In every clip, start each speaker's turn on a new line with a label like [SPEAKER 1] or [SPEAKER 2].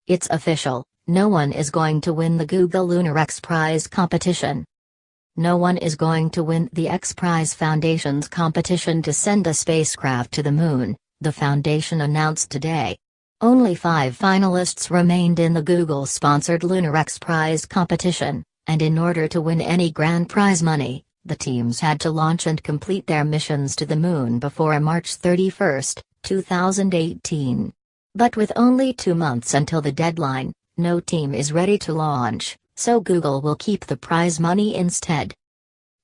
[SPEAKER 1] It's official, no one is going to win the Google Lunar X Prize competition. No one is going to win the X Prize Foundation's competition to send a spacecraft to the moon, the foundation announced today. Only 5 finalists remained in the Google-sponsored Lunar X Prize competition, and in order to win any grand prize money, the teams had to launch and complete their missions to the moon before March 31, 2018. But with only 2 months until the deadline, no team is ready to launch, so Google will keep the prize money instead.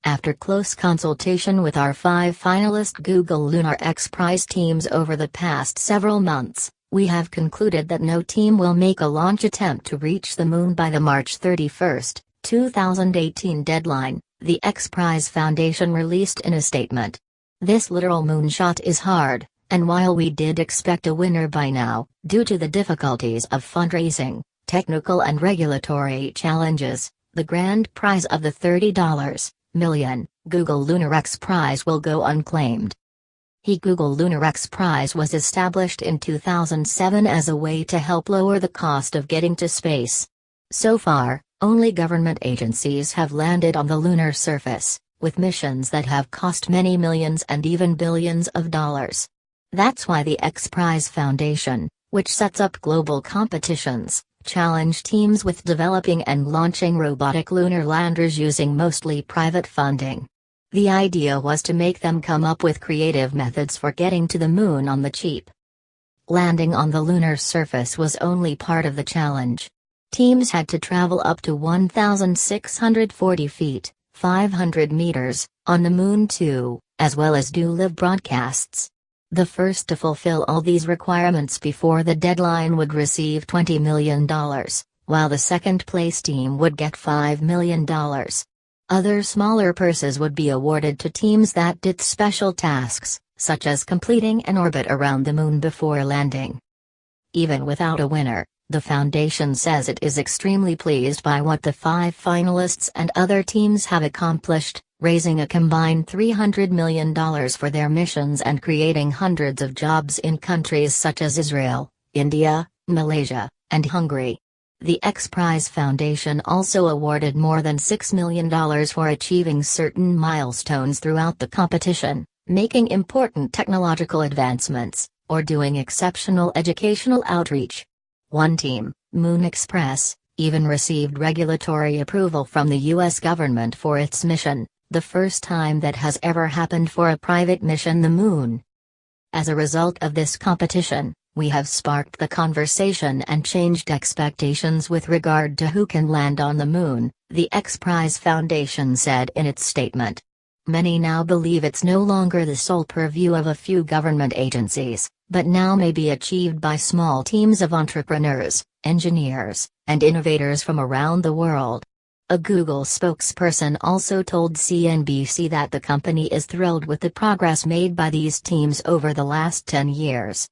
[SPEAKER 1] After close consultation with our 5 finalist Google Lunar X Prize teams over the past several months, we have concluded that no team will make a launch attempt to reach the moon by the March 31, 2018 deadline, the X Prize Foundation released in a statement. This literal moonshot is hard, and while we did expect a winner by now, due to the difficulties of fundraising, technical and regulatory challenges, the grand prize of the $30 million Google Lunar X Prize will go unclaimed. The Google Lunar X Prize was established in 2007 as a way to help lower the cost of getting to space. So far, only government agencies have landed on the lunar surface, with missions that have cost many millions and even billions of dollars. That's why the X Prize Foundation, which sets up global competitions, challenge teams with developing and launching robotic lunar landers using mostly private funding. The idea was to make them come up with creative methods for getting to the moon on the cheap. Landing on the lunar surface was only part of the challenge. Teams had to travel up to 1,640 feet, 500 meters, on the moon too, as well as do live broadcasts. The first to fulfill all these requirements before the deadline would receive $20 million, while the second-place team would get $5 million. Other smaller purses would be awarded to teams that did special tasks, such as completing an orbit around the moon before landing. Even without a winner, the foundation says it is extremely pleased by what the 5 finalists and other teams have accomplished, raising a combined $300 million for their missions and creating hundreds of jobs in countries such as Israel, India, Malaysia, and Hungary. The X Prize Foundation also awarded more than $6 million for achieving certain milestones throughout the competition, making important technological advancements, or doing exceptional educational outreach. One team, Moon Express, even received regulatory approval from the U.S. government for its mission, the first time that has ever happened for a private mission to the moon. As a result of this competition, we have sparked the conversation and changed expectations with regard to who can land on the moon, the X Prize Foundation said in its statement. Many now believe it's no longer the sole purview of a few government agencies, but now may be achieved by small teams of entrepreneurs, engineers, and innovators from around the world. A Google spokesperson also told CNBC that the company is thrilled with the progress made by these teams over the last 10 years.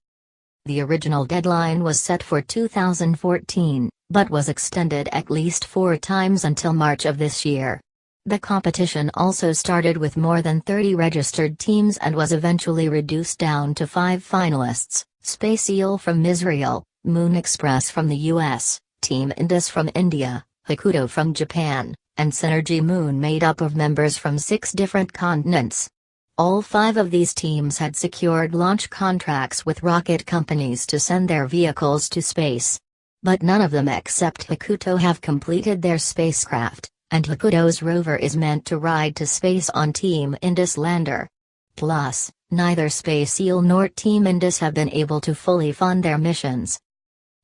[SPEAKER 1] The original deadline was set for 2014, but was extended at least 4 times until March of this year. The competition also started with more than 30 registered teams and was eventually reduced down to 5 finalists: Space Eel from Israel, Moon Express from the US, Team Indus from India, Hakuto from Japan, and Synergy Moon, made up of members from 6 different continents. All 5 of these teams had secured launch contracts with rocket companies to send their vehicles to space. But none of them except Hakuto have completed their spacecraft, and Hakuto's rover is meant to ride to space on Team Indus lander. Plus, neither Space Eel nor Team Indus have been able to fully fund their missions.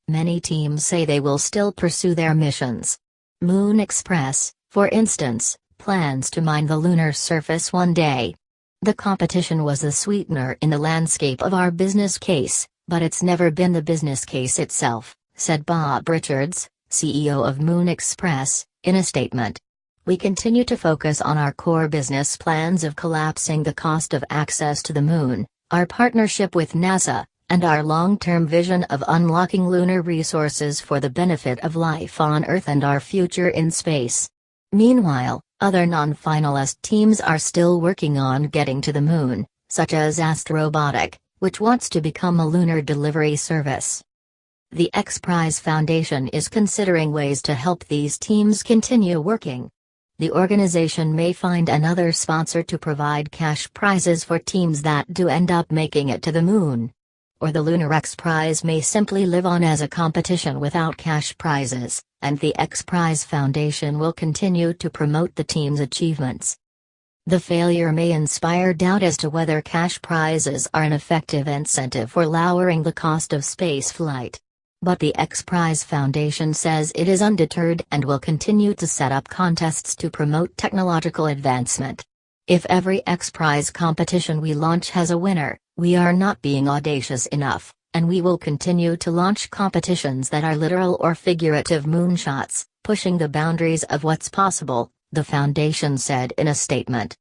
[SPEAKER 1] Many teams say they will still pursue their missions. Moon Express, for instance, plans to mine the lunar surface one day. The competition was a sweetener in the landscape of our business case, but it's never been the business case itself, said Bob Richards, CEO of Moon Express, in a statement. We continue to focus on our core business plans of collapsing the cost of access to the moon, our partnership with NASA, and our long-term vision of unlocking lunar resources for the benefit of life on Earth and our future in space. Meanwhile, other non-finalist teams are still working on getting to the moon, such as Astrobotic, which wants to become a lunar delivery service. The X Prize Foundation is considering ways to help these teams continue working. The organization may find another sponsor to provide cash prizes for teams that do end up making it to the moon. Or the Lunar X Prize may simply live on as a competition without cash prizes, and the X Prize Foundation will continue to promote the team's achievements. The failure may inspire doubt as to whether cash prizes are an effective incentive for lowering the cost of spaceflight. But the X Prize Foundation says it is undeterred and will continue to set up contests to promote technological advancement. If every X Prize competition we launch has a winner, we are not being audacious enough, and we will continue to launch competitions that are literal or figurative moonshots, pushing the boundaries of what's possible, the foundation said in a statement.